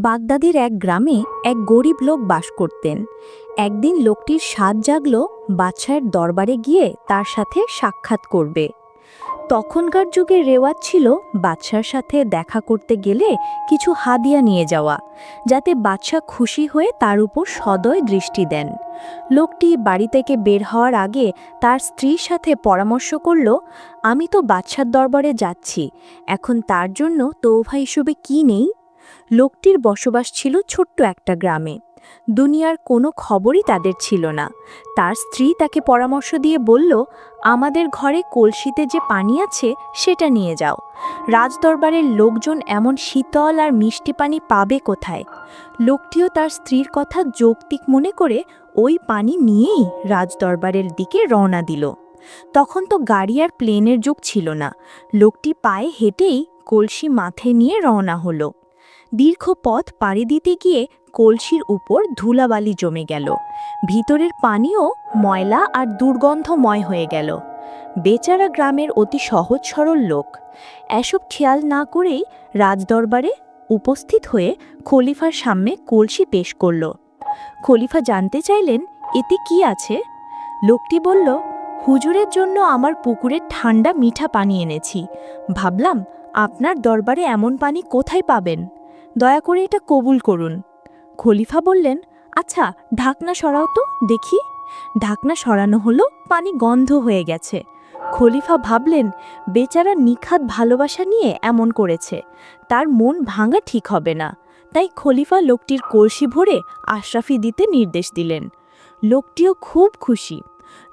বাগদাদের এক গ্রামে এক গরিব লোক বাস করতেন। একদিন লোকটির স্বাদ জাগল বাদশাহের দরবারে গিয়ে তার সাথে সাক্ষাৎ করবে। তখনকার যুগে রেওয়াজ ছিল বাদশার সাথে দেখা করতে গেলে কিছু হাদিয়া নিয়ে যাওয়া, যাতে বাদশা খুশি হয়ে তার উপর সদয় দৃষ্টি দেন। লোকটি বাড়ি থেকে বের হওয়ার আগে তার স্ত্রীর সাথে পরামর্শ করল, আমি তো বাদশার দরবারে যাচ্ছি, এখন তার জন্য তৌফা হিসেবে কি নেই। লোকটির বসবাস ছিল ছোট্ট একটা গ্রামে। দুনিয়ার কোনো খবরই তাদের ছিল না। তার স্ত্রী তাকে পরামর্শ দিয়ে বলল, আমাদের ঘরে কলসিতে যে পানি আছে সেটা নিয়ে যাও। রাজদরবারের লোকজন এমন শীতল আর মিষ্টি পানি পাবে কোথায়? লোকটিও তার স্ত্রীর কথা যৌক্তিক মনে করে ওই পানি নিয়েই রাজদরবারের দিকে রওনা দিল। তখন তো গাড়ি আর প্লেনের যুগ ছিল না। লোকটি পায়ে হেঁটেই কলসি মাথায় নিয়ে রওনা হলো। দীর্ঘ পথ পাড়ি দিতে গিয়ে কলসির উপর ধুলাবালি জমে গেল। ভিতরের পানিও ময়লা আর দুর্গন্ধময় হয়ে গেল। বেচারা গ্রামের অতি সহজ সরল লোক এসব খেয়াল না করেই রাজদরবারে উপস্থিত হয়ে খলিফার সামনে কলসি পেশ করল। খলিফা জানতে চাইলেন, এতে কি আছে? লোকটি বলল, হুজুরের জন্য আমার পুকুরের ঠান্ডা মিঠা পানি এনেছি। ভাবলাম আপনার দরবারে এমন পানি কোথায় পাবেন? দয়া করে এটা কবুল করুন। খলিফা বললেন, আচ্ছা ঢাকনা সরাও তো দেখি। ঢাকনা সরানো হলো, পানি গন্ধ হয়ে গেছে। খলিফা ভাবলেন, বেচারা নিখাত ভালোবাসা নিয়ে এমন করেছে, তার মন ভাঙা ঠিক হবে না। তাই খলিফা লোকটির কলসি ভরে আশরাফি দিতে নির্দেশ দিলেন। লোকটিও খুব খুশি।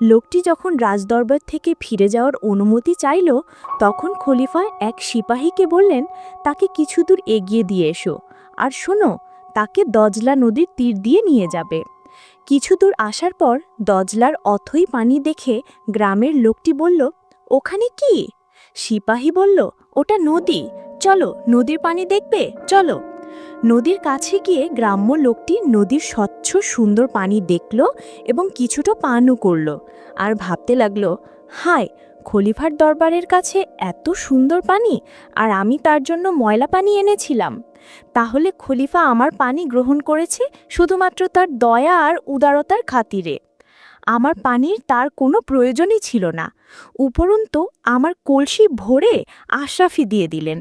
লোকটি যখন রাজদরবার থেকে ফিরে যাওয়ার অনুমতি চাইল, তখন খলিফা এক সিপাহীকে বললেন, তাকে কিছু দূর এগিয়ে দিয়ে এসো, আর শোনো, তাকে দজলা নদীর তীর দিয়ে নিয়ে যাবে। কিছু দূর আসার পর দজলার অথই পানি দেখে গ্রামের লোকটি বলল, ওখানে কি? সিপাহী বলল, ওটা নদী, চলো নদীর পানি দেখবে, চলো। নদীর কাছে গিয়ে গ্রাম্য লোকটি নদীর স্বচ্ছ সুন্দর পানি দেখল এবং কিছুটা পানও করল, আর ভাবতে লাগলো, হায়, খলিফার দরবারের কাছে এত সুন্দর পানি, আর আমি তার জন্য ময়লা পানি এনেছিলাম। তাহলে খলিফা আমার পানি গ্রহণ করেছে শুধুমাত্র তার দয়া আর উদারতার খাতিরে। আমার পানির তার কোনো প্রয়োজনই ছিল না। উপরন্তু আমার কলসি ভরে আশরাফি দিয়ে দিলেন।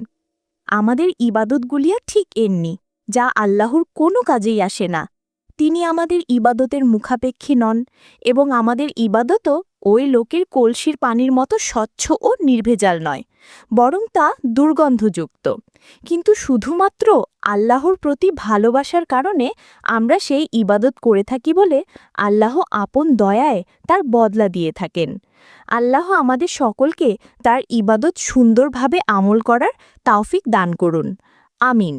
আমাদের ইবাদতগুলিও ঠিক এমনি, যা আল্লাহর কোনো কাজেই আসে না। তিনি আমাদের ইবাদতের মুখাপেক্ষী নন, এবং আমাদের ইবাদতও ওই লোকের কলসির পানির মতো স্বচ্ছ ও নির্ভেজাল নয়, বরং তা দুর্গন্ধযুক্ত। কিন্তু শুধুমাত্র আল্লাহর প্রতি ভালোবাসার কারণে আমরা সেই ইবাদত করে থাকি বলে আল্লাহ আপন দয়ায় তার বদলা দিয়ে থাকেন। আল্লাহ আমাদের সকলকে তার ইবাদত সুন্দরভাবে আমল করার তৌফিক দান করুন। আমিন।